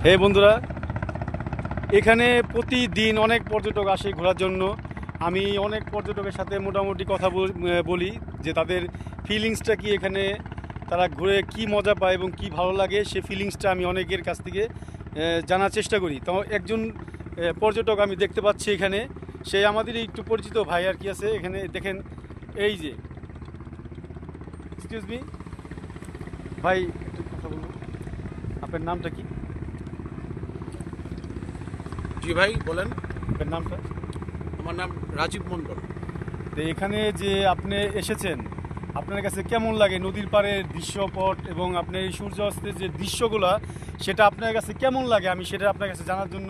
হে বন্ধুরা, এখানে প্রতিদিন অনেক পর্যটক আসে ঘোরার জন্য। আমি অনেক পর্যটকের সাথে মোটামুটি কথা বলি যে তাদের ফিলিংসটা কি, এখানে তারা ঘুরে কি মজা পায় এবং কি ভালো লাগে, সে ফিলিংসটা আমি অনেকের কাছ থেকে জানার চেষ্টা করি। তো একজন পর্যটক আমি দেখতে পাচ্ছি এখানে, সে আমাদেরই একটু পরিচিত ভাই আর কি আছে এখানে। দেখেন এই যে, এক্সকিউজ মি ভাই, একটু কথা বলবো। আপনার নামটা কি? জি ভাই বলেন। আপনার নামটা? আমার নাম রাজীব মণ্ডল। তো এখানে যে আপনি এসেছেন, আপনার কাছে কেমন লাগে নদীর পাড়ের দৃশ্যপট এবং আপনার এই সূর্যাস্তের যে দৃশ্যগুলো, সেটা আপনার কাছে কেমন লাগে? আমি সেটা আপনার কাছে জানার জন্য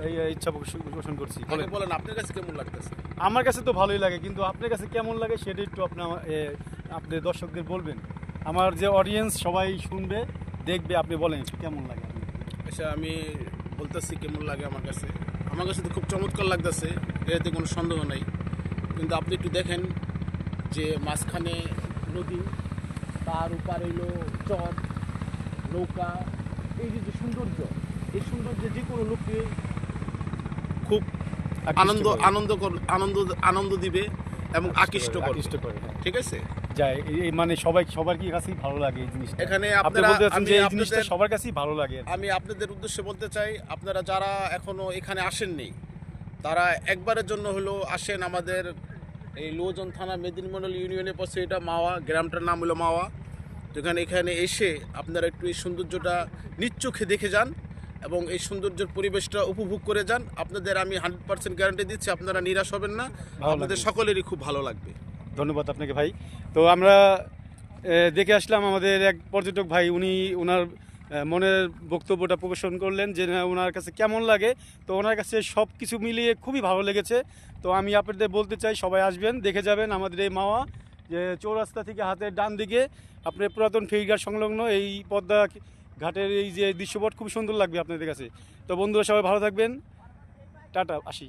এই ইচ্ছা পোষণ করছি। বলেন আপনার কাছে কেমন লাগতেছে? আমার কাছে তো ভালোই লাগে, কিন্তু আপনার কাছে কেমন লাগে সেটা একটু আপনার দর্শকদের বলবেন। আমার যে অডিয়েন্স সবাই শুনবে, দেখবে, আপনি বলেন একটু কেমন লাগে। আচ্ছা, আমি বলতেছি কেমন লাগে। আমার কাছে তো খুব চমৎকার লাগতেছে, এতে কোনো সন্দেহ নেই। কিন্তু আপনি একটু দেখেন যে মাঝখানে নদী, তার উপার হইল চর, নৌকা, এই যে সৌন্দর্য, এই সৌন্দর্য যে কোনো লোককে খুব আনন্দ দিবে এবং আকৃষ্ট করে। ঠিক আছে, যাই এই মানে সবার কি কাছেই ভালো লাগে এই জিনিসটা। এখানে আপনি বলতে চাচ্ছেন যে এই জিনিসটা সবার কাছেই ভালো লাগে। আমি আপনাদের উদ্দেশ্যে বলতে চাই, আপনারা যারা এখনো এখানে আসেননি, তারা একবারের জন্য হলো আসেন। আমাদের এই লোজন থানা মেদিনীমন্ডল ইউনিয়নের পাশে, এটা মাওয়া, গ্রামটার নাম হলো মাওয়া। তো এখানে এসে আপনারা একটু এই সৌন্দর্যটা নিজ চোখে দেখে যান এবং এই সৌন্দর্যের পরিবেশটা উপভোগ করে যান। আপনাদের আমি 100% গ্যারান্টি দিচ্ছি, আপনারা নিরাশ হবেন না, আপনাদের সকলেরই খুব ভালো লাগবে। ধন্যবাদ আপনাকে ভাই। তো আমরা দেখে আসলাম আমাদের এক পর্যটক ভাই, উনি ওনার মনের বক্তব্যটা প্রকাশন করলেন যে ওনার কাছে কেমন লাগে। তো ওনার কাছে সব কিছু মিলিয়ে খুবই ভালো লেগেছে। তো আমি আপনাদের বলতে চাই, সবাই আসবেন, দেখে যাবেন আমাদের এই মাওয়া, যে চৌরাস্তা থেকে হাতের ডান দিকে আপনার পুরাতন ফেরিঘাট সংলগ্ন এই পদ্মা ঘাটের এই যে দৃশ্যপট খুব সুন্দর লাগবে আপনাদের কাছে। তো বন্ধুরা সবাই ভালো থাকবেন, টাটা, আসি।